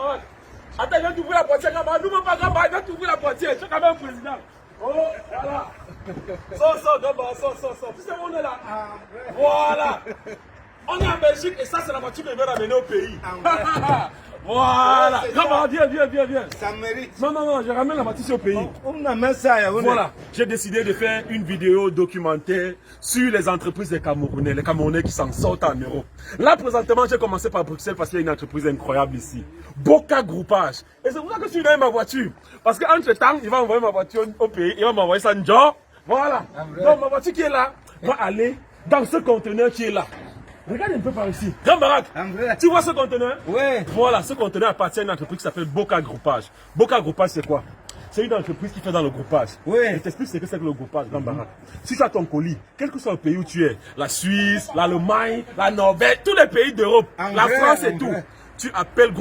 Gambarak. Attends, il vient d'ouvrir la portière, Gambarak. Nous, pas Gambarak, il vient d'ouvrir la portière. Tu es quand même président. Oh, voilà. Sors, Gambarak, sors. Tu sais où on est là? Voilà. On est en Belgique et ça, c'est la voiture que je vais ramener au pays. Voilà. Gambarak, viens. Ça mérite. Non, je ramène la voiture au pays. On amène ça. Voilà, j'ai décidé de faire une vidéo documentaire sur les entreprises des Camerounais, les Camerounais qui s'en sortent en Europe. Là, présentement, j'ai commencé par Bruxelles parce qu'il y a une entreprise incroyable ici. Boca Groupage. Et c'est pour ça que je suis dans ma voiture. Parce qu'entre-temps, il va envoyer ma voiture au pays, il va m'envoyer ça en John. Voilà. Donc, ma voiture qui est là va aller dans ce conteneur qui est là. Regarde un peu par ici. Gambarak, tu vois ce conteneur? Oui. Voilà, ce conteneur appartient à une entreprise qui s'appelle Boca Groupage. Boca Groupage, c'est quoi? C'est une entreprise qui fait dans le groupage. Oui. Je t'explique ce que c'est que le groupage, Gambarak. Si tu as ton colis, quel que soit le pays où tu es, la Suisse, l'Allemagne, la Norvège, tous les pays d'Europe, la France et tout, tu appelles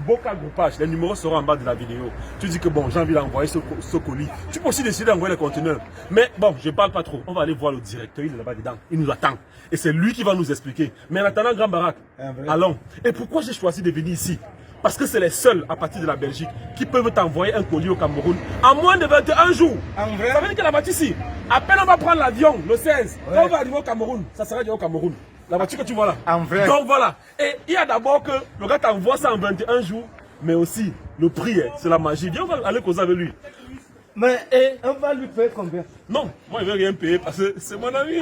Boca Groupage. Les numéros seront en bas de la vidéo. Tu dis que bon, j'ai envie d'envoyer ce colis. Tu peux aussi décider d'envoyer le conteneur. Mais bon, je ne parle pas trop. On va aller voir le directeur, il est là-bas dedans. Il nous attend. Et c'est lui qui va nous expliquer. Mais en attendant, Gambarak, allons. Et pourquoi j'ai choisi de venir ici? Parce que c'est les seuls, à partir de la Belgique, qui peuvent t'envoyer un colis au Cameroun en moins de 21 jours. Ça veut dire que la voiture ici, à peine on va prendre l'avion le 16, quand on va arriver au Cameroun, ça sera déjà au Cameroun. La voiture que tu vois là. Donc voilà. Et il y a d'abord que le gars t'envoie ça en 21 jours, mais aussi le prix, c'est la magie. Viens, on va aller causer avec lui. Mais on va lui payer combien? Non, moi je ne vais rien payer parce que c'est mon ami.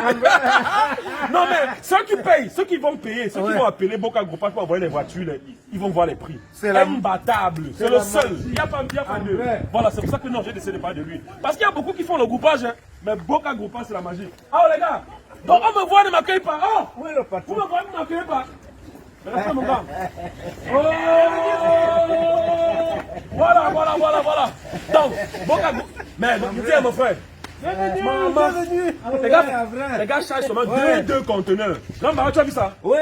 Non mais ceux qui payent, ceux qui vont payer, ceux qui vont appeler Boca Groupage pour envoyer les voitures, ils vont voir les prix. C'est imbattable, c'est le seul. Il n'y a pas mieux. Voilà, c'est pour ça que non, j'ai décidé de parler de lui. Parce qu'il y a beaucoup qui font le groupage, hein, mais Boca Groupage c'est la magie. Ah les gars, donc on me voit, ne m'accueille pas. Oh, Où est le patron? vous me voyez, ne m'accueillez pas. Restez mon gars. Oh, voilà. Donc, Boca Groupage. Mais tiens mon frère. Bienvenue. Les gars chargent seulement deux conteneurs. Gambarak, tu as vu ça? Oui.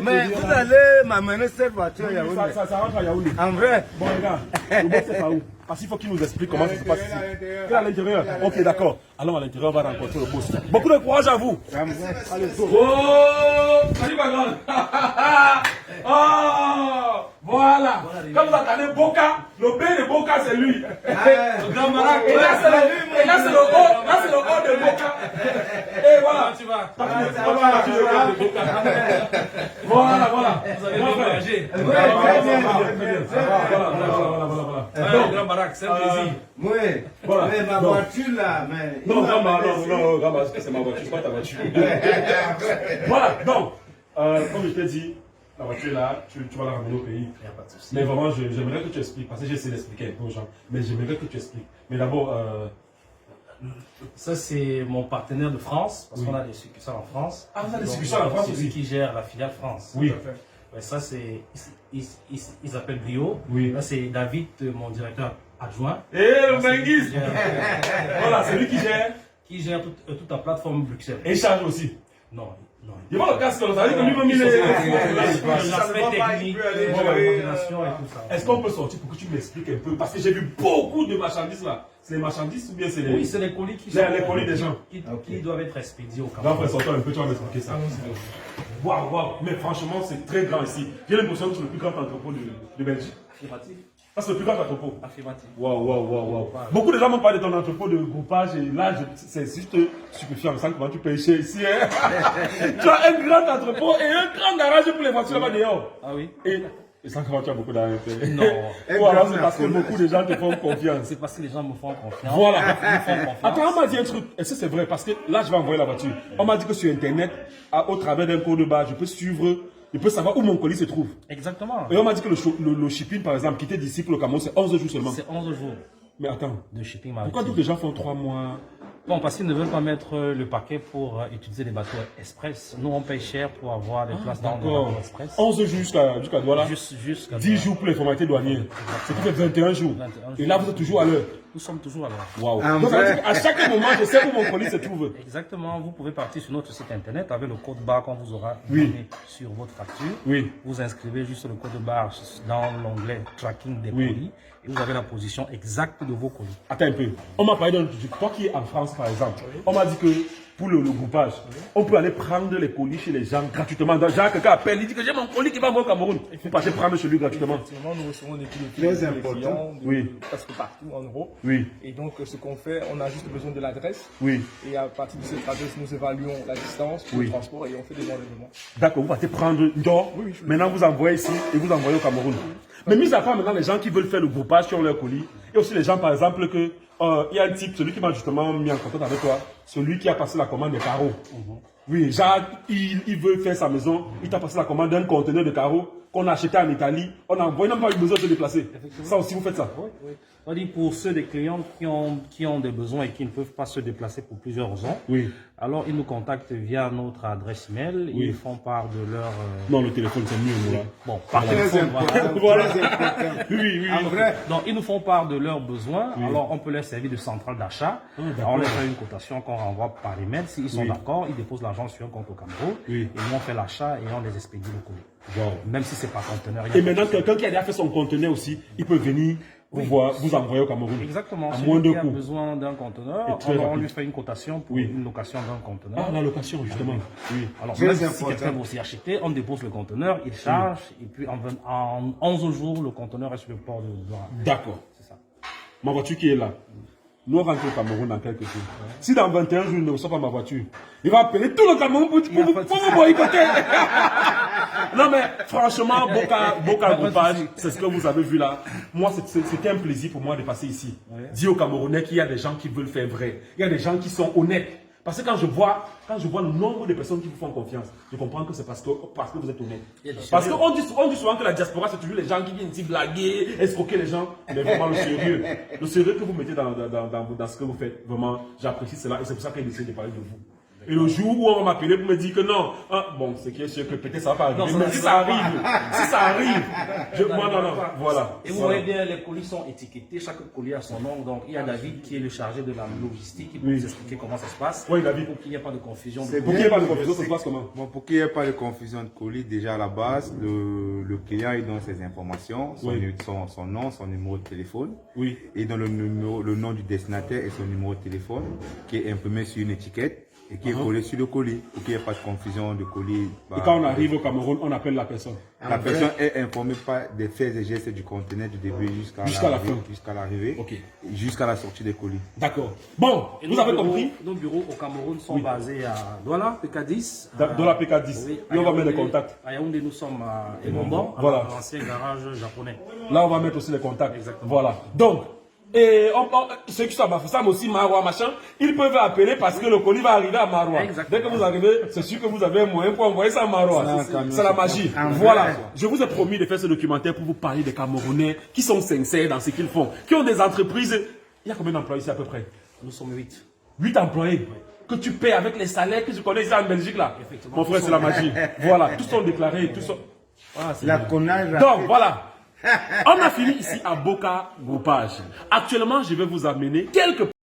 Mais vous allez m'amener cette voiture à Yaoundé. Ça rentre à Yaoundé. En vrai? Bon, les gars, le boss c'est pas où? Parce qu'il faut qu'il nous explique comment ça se passe ici. Et à l'intérieur? Ok, d'accord. Allons à l'intérieur, on va rencontrer le boss. Beaucoup de courage à vous. Allez, go. Oh, salut ma grande. Oh, voilà. Comme vous attendez Boca, le B de Boca c'est lui. Gambarak. Et là c'est le haut de Boca. Et voilà. Tu vas. Voilà. Vous avez bien voyagé. Voilà. Gambarak, c'est un plaisir. Oui. Voilà. Mais ma voiture là, mais... Non, Gambarak, c'est ma voiture, c'est pas ta voiture. Voilà, donc, comme je t'ai dit, la voiture là, tu vas la ramener au pays. Il n'y a pas de souci. Mais vraiment, j'aimerais que tu expliques, parce que j'ai essayé d'expliquer un peu aux gens, mais j'aimerais que tu expliques. Mais d'abord, ça, c'est mon partenaire de France, parce qu'on a des succursales en France. Ah, vous avez des succursales en France aussi? C'est lui qui gère la filiale France. Oui. Ouais, ça, c'est. Ils s'appellent Brio. Oui. Là, c'est David, mon directeur adjoint. Eh, le Menguis! Voilà, c'est lui qui gère. Qui gère toute la plateforme Bruxelles. Et il charge aussi. Non. Il va le casque, ça veut dire que lui-même il est. L'aspect technique, la coordination et tout ça. Est-ce qu'on peut sortir pour que tu m'expliques un peu? Parce que j'ai vu beaucoup de marchandises là. C'est les marchandises ou bien c'est les. Oui, c'est les colis qui Les colis des gens. qui doivent être expédiés au Là, Cameroun. après, sortir un peu, tu vas m'expliquer ça. Waouh. Mais franchement, c'est très grand ici. J'ai l'impression que c'est le plus grand entrepôt de Belgique. Affirmatif. Ça, c'est le plus grand entrepôt. Affirmatif. Waouh. Beaucoup de gens m'ont parlé de ton entrepôt de groupage et là, c'est juste stupéfiant. Ça, comment tu payes cher ici. Hein? Tu as un grand entrepôt et un grand garage pour les voitures là-bas dehors. Ah oui. Et sans comment tu as beaucoup d'arrêt. Non. Ou alors c'est parce que beaucoup de gens te font confiance. C'est parce que les gens me font confiance. Voilà. Ils me font confiance. Attends, on m'a dit un truc. Est-ce que c'est vrai? Parce que là, je vais envoyer la voiture. On m'a dit que sur Internet, au travers d'un code barre, je peux suivre, je peux savoir où mon colis se trouve. Exactement. Et on m'a dit que le shipping, par exemple, quitter d'ici pour le Cameroun, c'est 11 jours seulement. C'est 11 jours Mais attends, de shipping pourquoi maritime. d'autres gens font 3 mois? Bon, parce qu'ils ne veulent pas mettre le paquet pour utiliser des bateaux express. Nous, on paye cher pour avoir des places dans les bateaux express. 11 jours jusqu'à Douala. Jusqu'à 10 jours pour les formalités douanières. Ce qui fait 21 jours. 21 Et là, vous êtes toujours à l'heure. Nous sommes toujours à l'heure. Waouh. Donc, ça veut dire qu'à chaque moment, je sais où mon colis se trouve. Exactement. Vous pouvez partir sur notre site internet avec le code barre qu'on vous aura Oui. donné sur votre facture. Oui. Vous inscrivez juste le code barre dans l'onglet tracking des Oui. colis et vous avez la position exacte de vos colis. Attends un peu. On m'a parlé d'un truc. Toi qui es en France, par exemple, on m'a dit que pour le groupage. On peut aller prendre les colis chez les gens gratuitement. Donc, genre, quelqu'un appelle, il dit que j'ai mon colis qui va au Cameroun. Vous partez prendre chez lui gratuitement. Effectivement, nous recevons des colis Très des important. clients Oui. presque partout en Europe. Oui, Et donc, ce qu'on fait, on a juste besoin de l'adresse. oui. Et à partir de cette adresse, nous évaluons la distance pour Oui. le transport et on fait des enlèvements. D'accord, vous partez prendre Ndor, maintenant vous envoyez ici et vous envoyez au Cameroun. Mais mis à part maintenant les gens qui veulent faire le groupage qui ont leur colis, et aussi les gens par exemple que il y a un type, celui qui m'a justement mis en contact avec toi, celui qui a passé la commande des carreaux. Oui, Jacques, il veut faire sa maison, il t'a passé la commande d'un conteneur de carreaux qu'on a acheté en Italie, on a envoyé, n'a pas eu besoin de se déplacer. Ça aussi, vous faites ça. Oui, oui. On dit pour ceux des clients qui ont des besoins et qui ne peuvent pas se déplacer pour plusieurs raisons, Oui. alors ils nous contactent via notre adresse email, Oui. ils font part de leur... Non, le téléphone, c'est mieux, moi. Bon, par Très téléphone, important. voilà. Très important. Oui, oui. En vrai, Donc, ils nous font part de leurs besoins. Alors, on peut leur servir de centrale d'achat. d'accord. On leur fait une cotation qu'on renvoie par email. S'ils sont Oui. d'accord, ils déposent l'argent sur un compte au Cameroun. Oui. Et nous, on fait l'achat et on les expédie le colis. Wow. Même si c'est pas conteneur. il y a Et pas maintenant, de- quelqu'un qui a déjà fait son conteneur aussi, il peut venir vous envoyer au Cameroun. Exactement. À Celui moins de qui a coûts. besoin d'un conteneur, Et très on rapide. lui fait une cotation pour Oui. une location d'un conteneur. Ah, la location, justement. Oui. Alors, Très même si important. quelqu'un veut aussi acheter, on dépose le conteneur, il charge, et puis en 11 jours, le conteneur est sur le port de Douala. D'accord. C'est ça. Ma voiture qui est là. Nous on rentre au Cameroun dans quelques jours. Si dans 21 jours, il ne reçoit pas ma voiture, il va appeler tout le Cameroun pour vous boycotter. Non mais franchement, Boka Groupage, c'est ce que vous avez vu là. Moi, c'était un plaisir pour moi de passer ici. Dire aux Camerounais qu'il y a des gens qui veulent faire vrai. Il y a des gens qui sont honnêtes. Parce que quand je vois le nombre de personnes qui vous font confiance, je comprends que c'est parce que vous êtes honnête. Parce qu'on dit souvent que la diaspora, c'est toujours les gens qui viennent ici blaguer, escroquer les gens. Mais vraiment le sérieux que vous mettez dans ce que vous faites, vraiment, j'apprécie cela. Et c'est pour ça qu'il essaie de parler de vous. Et le jour où on va m'appeler pour me dire que non, bon, c'est qui est sûr que peut-être ça va pas arriver. Mais si ça arrive, non, voilà. Et vous voyez bien, les colis sont étiquetés, chaque colis a son nom. Donc il y a David qui est le chargé de la logistique, qui peut vous expliquer comment ça se passe. Oui, David. Pour qu'il n'y ait pas de confusion. C'est Pour qu'il n'y ait pas de confusion, ça se passe comment? bon, pour qu'il n'y ait pas de confusion de colis, déjà à la base, le client il donne ses informations, son nom, son numéro de téléphone. Oui. Et dans le nom du destinataire et son numéro de téléphone qui est imprimé sur une étiquette et qui est collé sur le colis pour qu'il n'y ait pas de confusion de colis. Et quand on arrive au Cameroun, on appelle la personne. La personne est informée pas des faits et gestes du conteneur du début jusqu'à la fin. jusqu'à l'arrivée, Ok. jusqu'à la sortie des colis. D'accord. Bon, Et vous nos avez bureaux- compris? Nos bureaux au Cameroun sont basés à Douala, PK10. Dans la PK10. Oui, Et on va à mettre les Yaoundé- contacts. À Yaoundé, nous sommes à Emombon, Voilà. l'ancien garage japonais. Là, on va mettre aussi les contacts. Exactement. Voilà. Donc, et ceux qui sont à Bafoussam aussi, Maroua, machin, ils peuvent appeler parce que le colis va arriver à Maroua. Exactement. Dès que vous arrivez, c'est sûr que vous avez un moyen pour envoyer ça à Maroua. C'est la magie. Voilà. Je vous ai promis de faire ce documentaire pour vous parler des Camerounais qui sont sincères dans ce qu'ils font, qui ont des entreprises. Il y a combien d'employés ici à peu près? Nous sommes 8. 8 employés. Que tu paies avec les salaires que je connais ici en Belgique là. Effectivement. Mon frère, c'est la magie. Voilà. Tous sont déclarés. Tous sont... Ah, c'est La bien. connage. Donc voilà, on a fini ici à Boka Groupage. Actuellement, je vais vous amener quelques